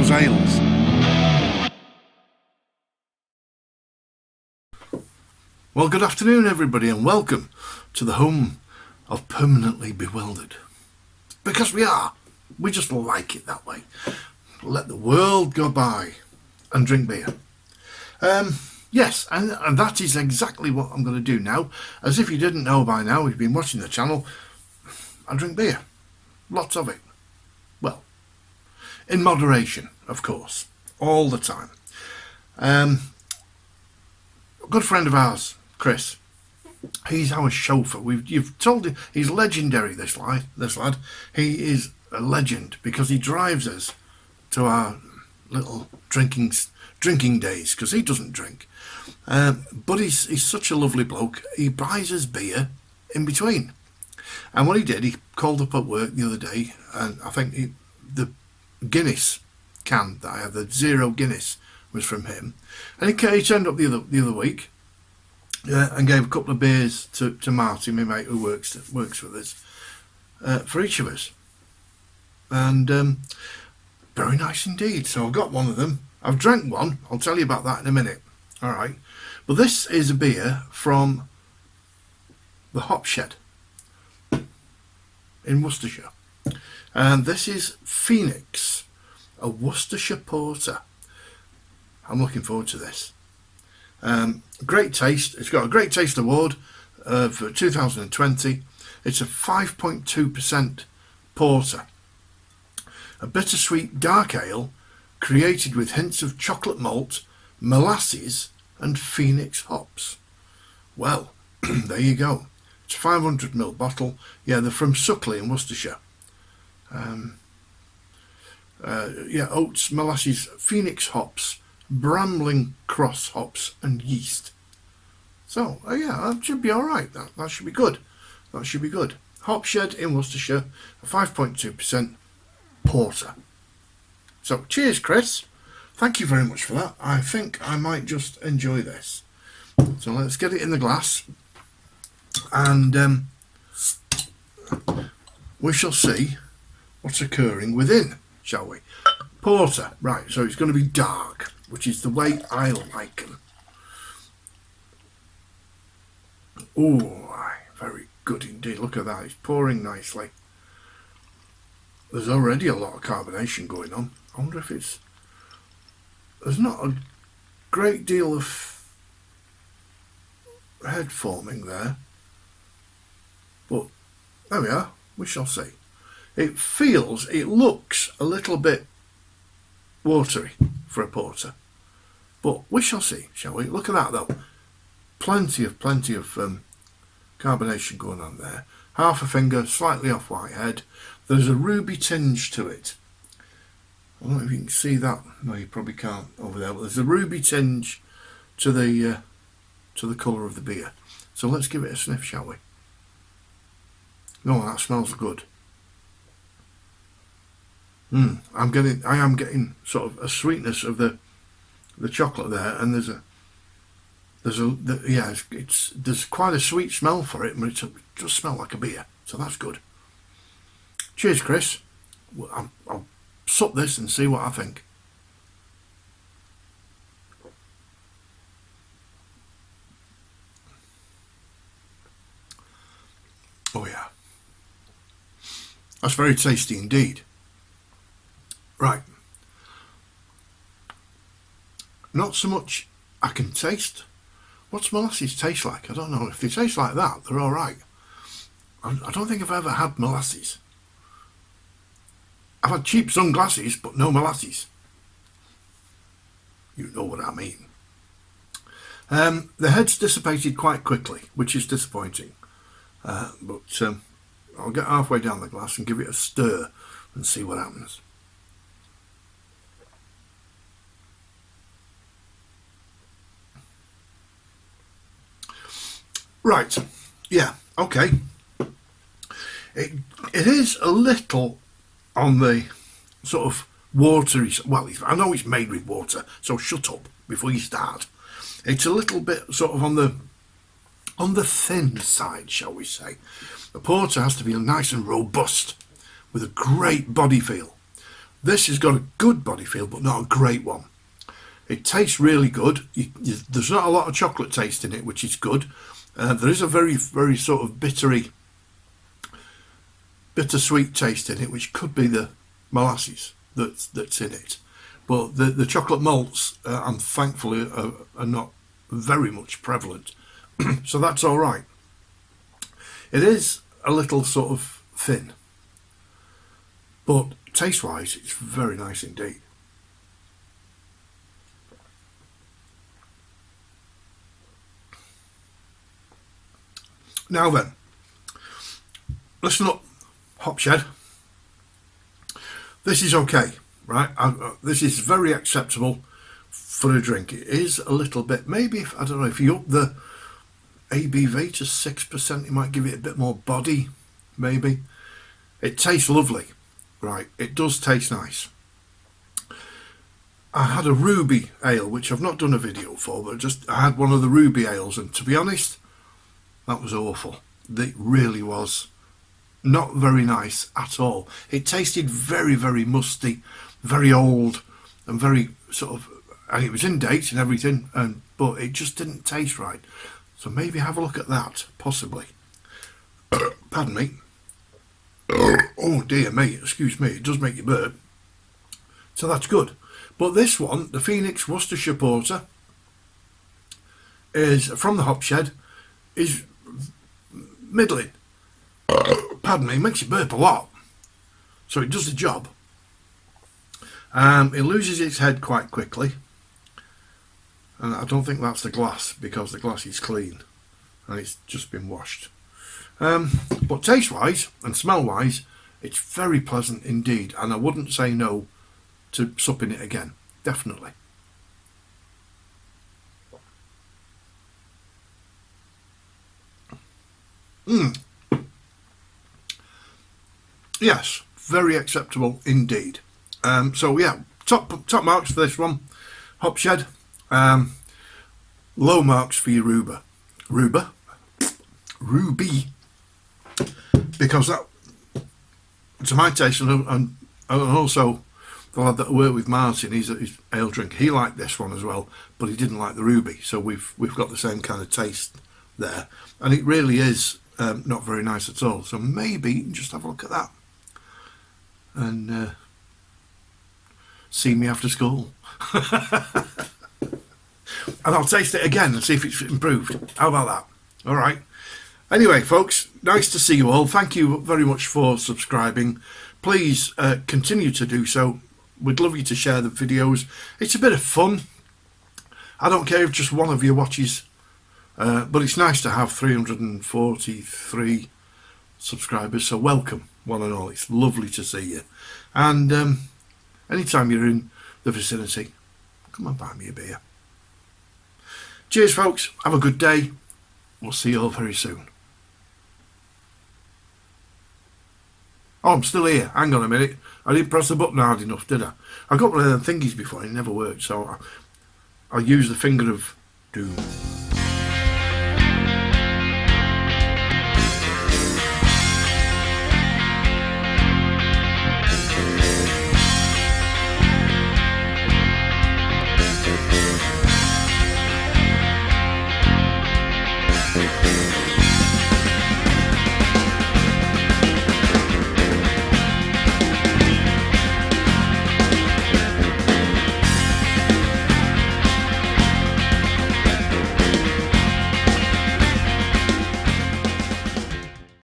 those ales. Well, good afternoon everybody, and welcome to the home of Permanently Bewildered. Because we just like it that way. Let the world go by and drink beer. Yes, and that is exactly what I'm going to do now. As if you didn't know by now, you've been watching the channel, I drink beer. Lots of it. Well, in moderation, of course. All the time. A good friend of ours, Chris, he's our chauffeur. You've told him he's legendary, this lad. He is a legend because he drives us to our little drinking days, because he doesn't drink. But he's such a lovely bloke. He buys us beer in between. And what he did, he called up at work the other day, and I think the Guinness can that I had, the Zero Guinness, was from him. And he turned up the other week and gave a couple of beers to Marty, my mate who works with us, for each of us. And very nice indeed. So I got one of them. I've drank one. I'll tell you about that in a minute. All right. But this is a beer from the Hop Shed in Worcestershire. And this is Phoenix, a Worcestershire porter. I'm looking forward to this. Great taste. It's got a Great Taste Award for 2020. It's a 5.2% porter. A bittersweet dark ale created with hints of chocolate malt, molasses and Phoenix hops. Well, there you go. It's a 500ml bottle. Yeah, they're from Suckley in Worcestershire. Oats, molasses, Phoenix hops, Brambling Cross hops and yeast. So, that should be alright. That should be good. That should be good. Hop Shed in Worcestershire, a 5.2% porter. So, cheers, Chris. Thank you very much for that. I think I might just enjoy this. So, let's get it in the glass. And we shall see what's occurring within, shall we? Porter. Right, so it's going to be dark, which is the way I like them. Oh, very good indeed. Look at that. It's pouring nicely. There's already a lot of carbonation going on. I wonder if there's not a great deal of head forming there. But there we are. We shall see. It looks a little bit watery for a porter. But we shall see, shall we? Look at that though. Plenty of carbonation going on there. Half a finger, slightly off white head. There's a ruby tinge to it. I don't know if you can see that. No, you probably can't over there. But there's a ruby tinge to the colour of the beer. So let's give it a sniff, shall we? No, that smells good. I am getting sort of a sweetness of the chocolate there, and there's quite a sweet smell for it, but it does smell like a beer, so that's good. Cheers, Chris. I'll sup this and see what I think. Oh yeah, that's very tasty indeed. Right, not so much I can taste. What's molasses taste like? I don't know. If they taste like that, they're alright. I don't think I've ever had molasses. I've had cheap sunglasses, but no molasses. You know what I mean. The head's dissipated quite quickly, which is disappointing. But I'll get halfway down the glass and give it a stir and see what happens. Right, yeah, okay. It is a little on the sort of watery, well, I know it's made with water, so shut up before you start. It's a little bit sort of on the thin side, shall we say. The porter has to be nice and robust with a great body feel. This has got a good body feel, but not a great one. It tastes really good. There's not a lot of chocolate taste in it, which is good. There is a very, very sort of bittersweet taste in it, which could be the molasses that's in it. But the chocolate malts, and thankfully, are not very much prevalent. So that's all right. It is a little sort of thin, but taste-wise, it's very nice indeed. Now then, listen up, Hopshed. This is okay, right? This is very acceptable for a drink. It is a little bit, maybe, I don't know, if you up the ABV to 6%, you might give it a bit more body, maybe. It tastes lovely, right? It does taste nice. I had a ruby ale, which I've not done a video for, but I had one of the ruby ales, and to be honest, that was awful. It really was not very nice at all. It tasted very, very musty, very old, and very sort of, and it was in date and everything, but it just didn't taste right. So maybe have a look at that, possibly. Pardon me. Oh dear me, excuse me, it does make you burp. So that's good. But this one, the Phoenix Worcestershire Porter, is from the Hopshed, is middling. Pardon me, it makes you burp a lot. So it does the job. It loses its head quite quickly. And I don't think that's the glass, because the glass is clean and it's just been washed. But taste-wise and smell-wise, it's very pleasant indeed, and I wouldn't say no to supping it again, definitely. Yes, very acceptable indeed. So yeah, top marks for this one, Hopshed. Low marks for your ruby, because that, to my taste, and also the lad that I work with, Martin, he's ale drink. He liked this one as well, but he didn't like the ruby. So we've got the same kind of taste there, and it really is not very nice at all. So maybe just have a look at that and see me after school. And I'll taste it again and see if it's improved. How about that? All right. Anyway, folks, nice to see you all. Thank you very much for subscribing. Please continue to do so. We'd love you to share the videos. It's a bit of fun. I don't care if just one of you watches, but it's nice to have 343 subscribers. So welcome, one and all. It's lovely to see you. And anytime you're in the vicinity, come and buy me a beer. Cheers, folks. Have a good day. We'll see you all very soon. Oh, I'm still here. Hang on a minute. I didn't press the button hard enough, did I? I got one of them thingies before. It never worked, so I'll use the finger of doom.